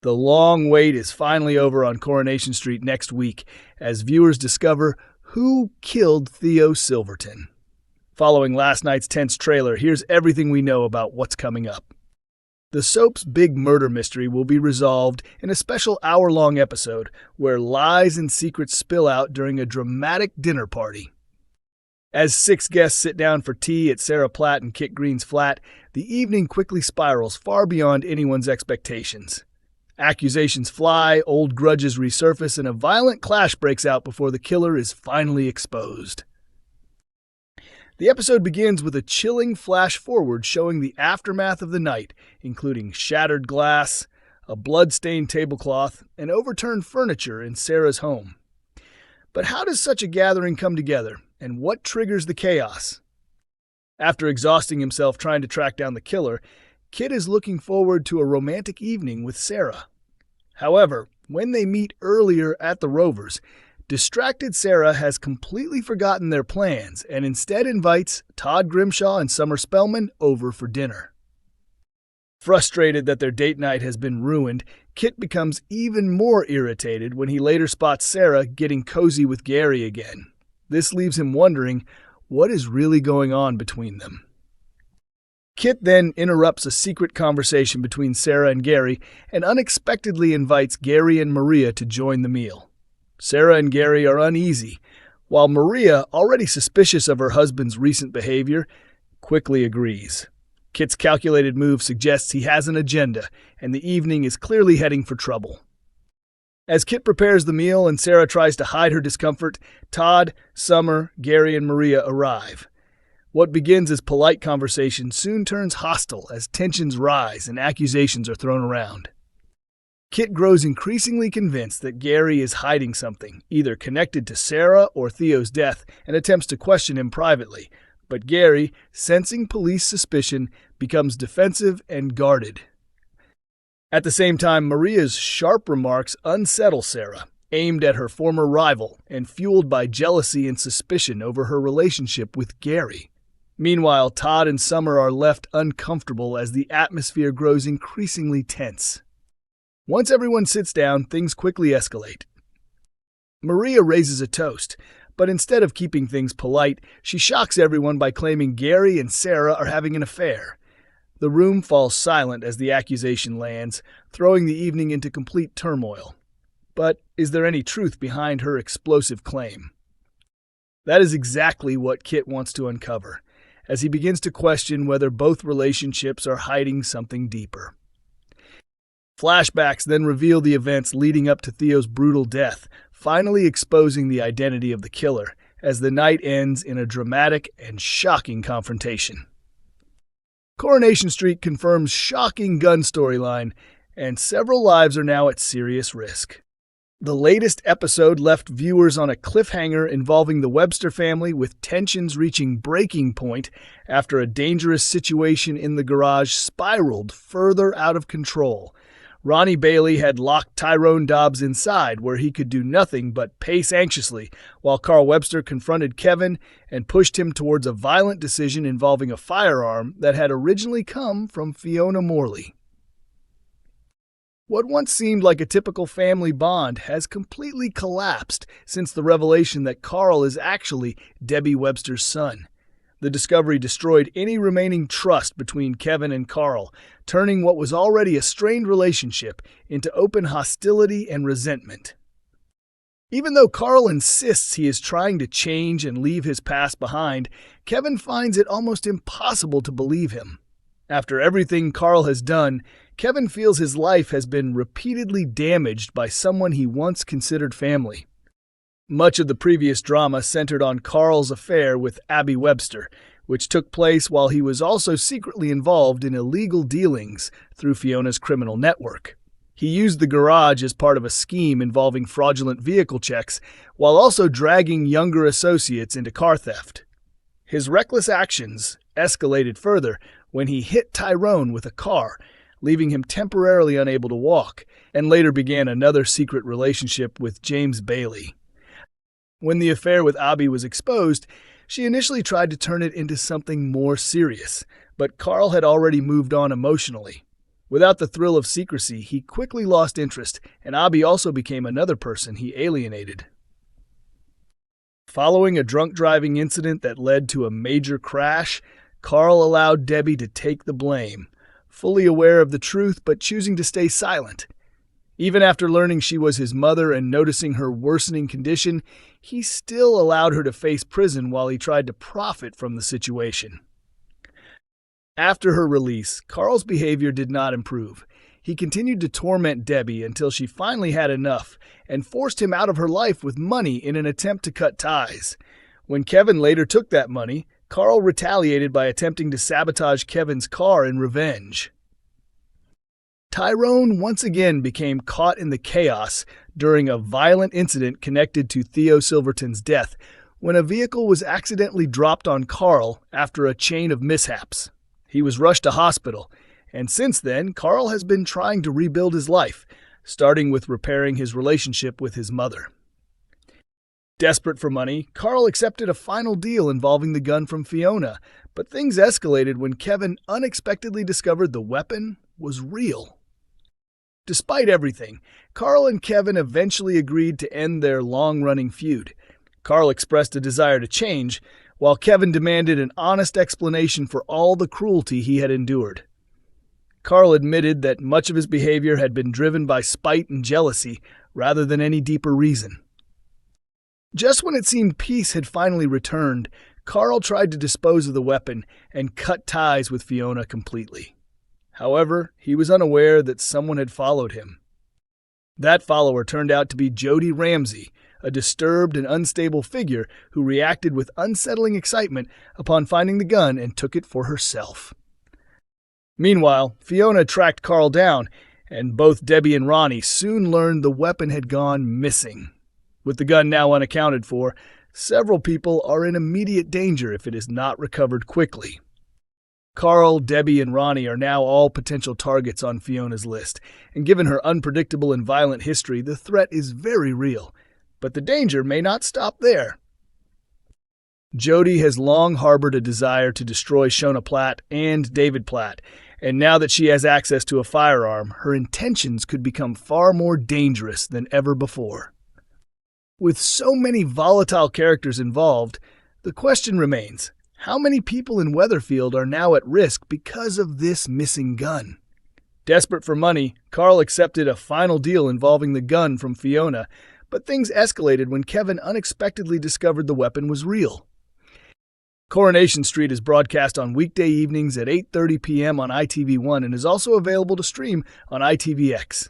The long wait is finally over on Coronation Street next week as viewers discover who killed Theo Silverton. Following last night's tense trailer, here's everything we know about what's coming up. The soap's big murder mystery will be resolved in a special hour-long episode where lies and secrets spill out during a dramatic dinner party. As 6 guests sit down for tea at Sarah Platt and Kit Green's flat, the evening quickly spirals far beyond anyone's expectations. Accusations fly, old grudges resurface, and a violent clash breaks out before the killer is finally exposed. The episode begins with a chilling flash forward showing the aftermath of the night, including shattered glass, a blood-stained tablecloth, and overturned furniture in Sarah's home. But how does such a gathering come together, and what triggers the chaos? After exhausting himself trying to track down the killer, Kit is looking forward to a romantic evening with Sarah. However, when they meet earlier at the Rovers, distracted Sarah has completely forgotten their plans and instead invites Todd Grimshaw and Summer Spellman over for dinner. Frustrated that their date night has been ruined, Kit becomes even more irritated when he later spots Sarah getting cozy with Gary again. This leaves him wondering what is really going on between them. Kit then interrupts a secret conversation between Sarah and Gary and unexpectedly invites Gary and Maria to join the meal. Sarah and Gary are uneasy, while Maria, already suspicious of her husband's recent behavior, quickly agrees. Kit's calculated move suggests he has an agenda, and the evening is clearly heading for trouble. As Kit prepares the meal and Sarah tries to hide her discomfort, Todd, Summer, Gary, and Maria arrive. What begins as polite conversation soon turns hostile as tensions rise and accusations are thrown around. Kit grows increasingly convinced that Gary is hiding something, either connected to Sarah or Theo's death, and attempts to question him privately. But Gary, sensing police suspicion, becomes defensive and guarded. At the same time, Maria's sharp remarks unsettle Sarah, aimed at her former rival and fueled by jealousy and suspicion over her relationship with Gary. Meanwhile, Todd and Summer are left uncomfortable as the atmosphere grows increasingly tense. Once everyone sits down, things quickly escalate. Maria raises a toast, but instead of keeping things polite, she shocks everyone by claiming Gary and Sarah are having an affair. The room falls silent as the accusation lands, throwing the evening into complete turmoil. But is there any truth behind her explosive claim? That is exactly what Kit wants to uncover, as he begins to question whether both relationships are hiding something deeper. Flashbacks then reveal the events leading up to Theo's brutal death, finally exposing the identity of the killer, as the night ends in a dramatic and shocking confrontation. Coronation Street confirms shocking gun storyline, and several lives are now at serious risk. The latest episode left viewers on a cliffhanger involving the Webster family, with tensions reaching breaking point after a dangerous situation in the garage spiraled further out of control. Ronnie Bailey had locked Tyrone Dobbs inside, where he could do nothing but pace anxiously, while Carl Webster confronted Kevin and pushed him towards a violent decision involving a firearm that had originally come from Fiona Morley. What once seemed like a typical family bond has completely collapsed since the revelation that Carl is actually Debbie Webster's son. The discovery destroyed any remaining trust between Kevin and Carl, turning what was already a strained relationship into open hostility and resentment. Even though Carl insists he is trying to change and leave his past behind, Kevin finds it almost impossible to believe him. After everything Carl has done, Kevin feels his life has been repeatedly damaged by someone he once considered family. Much of the previous drama centered on Carl's affair with Abby Webster, which took place while he was also secretly involved in illegal dealings through Fiona's criminal network. He used the garage as part of a scheme involving fraudulent vehicle checks, while also dragging younger associates into car theft. His reckless actions escalated further when he hit Tyrone with a car, leaving him temporarily unable to walk, and later began another secret relationship with James Bailey. When the affair with Abby was exposed, she initially tried to turn it into something more serious, but Carl had already moved on emotionally. Without the thrill of secrecy, he quickly lost interest, and Abby also became another person he alienated. Following a drunk driving incident that led to a major crash, Carl allowed Debbie to take the blame, fully aware of the truth but choosing to stay silent. Even after learning she was his mother and noticing her worsening condition, he still allowed her to face prison while he tried to profit from the situation. After her release, Carl's behavior did not improve. He continued to torment Debbie until she finally had enough and forced him out of her life with money in an attempt to cut ties. When Kevin later took that money, Carl retaliated by attempting to sabotage Kevin's car in revenge. Tyrone once again became caught in the chaos during a violent incident connected to Theo Silverton's death when a vehicle was accidentally dropped on Carl after a chain of mishaps. He was rushed to hospital, and since then, Carl has been trying to rebuild his life, starting with repairing his relationship with his mother. Desperate for money, Carl accepted a final deal involving the gun from Fiona, but things escalated when Kevin unexpectedly discovered the weapon was real. Despite everything, Carl and Kevin eventually agreed to end their long-running feud. Carl expressed a desire to change, while Kevin demanded an honest explanation for all the cruelty he had endured. Carl admitted that much of his behavior had been driven by spite and jealousy rather than any deeper reason. Just when it seemed peace had finally returned, Carl tried to dispose of the weapon and cut ties with Fiona completely. However, he was unaware that someone had followed him. That follower turned out to be Jody Ramsey, a disturbed and unstable figure who reacted with unsettling excitement upon finding the gun and took it for herself. Meanwhile, Fiona tracked Carl down, and both Debbie and Ronnie soon learned the weapon had gone missing. With the gun now unaccounted for, several people are in immediate danger if it is not recovered quickly. Carl, Debbie, and Ronnie are now all potential targets on Fiona's list, and given her unpredictable and violent history, the threat is very real. But the danger may not stop there. Jody has long harbored a desire to destroy Shona Platt and David Platt, and now that she has access to a firearm, her intentions could become far more dangerous than ever before. With so many volatile characters involved, the question remains, how many people in Weatherfield are now at risk because of this missing gun? Desperate for money, Carl accepted a final deal involving the gun from Fiona, but things escalated when Kevin unexpectedly discovered the weapon was real. Coronation Street is broadcast on weekday evenings at 8:30 p.m. on ITV1 and is also available to stream on ITVX.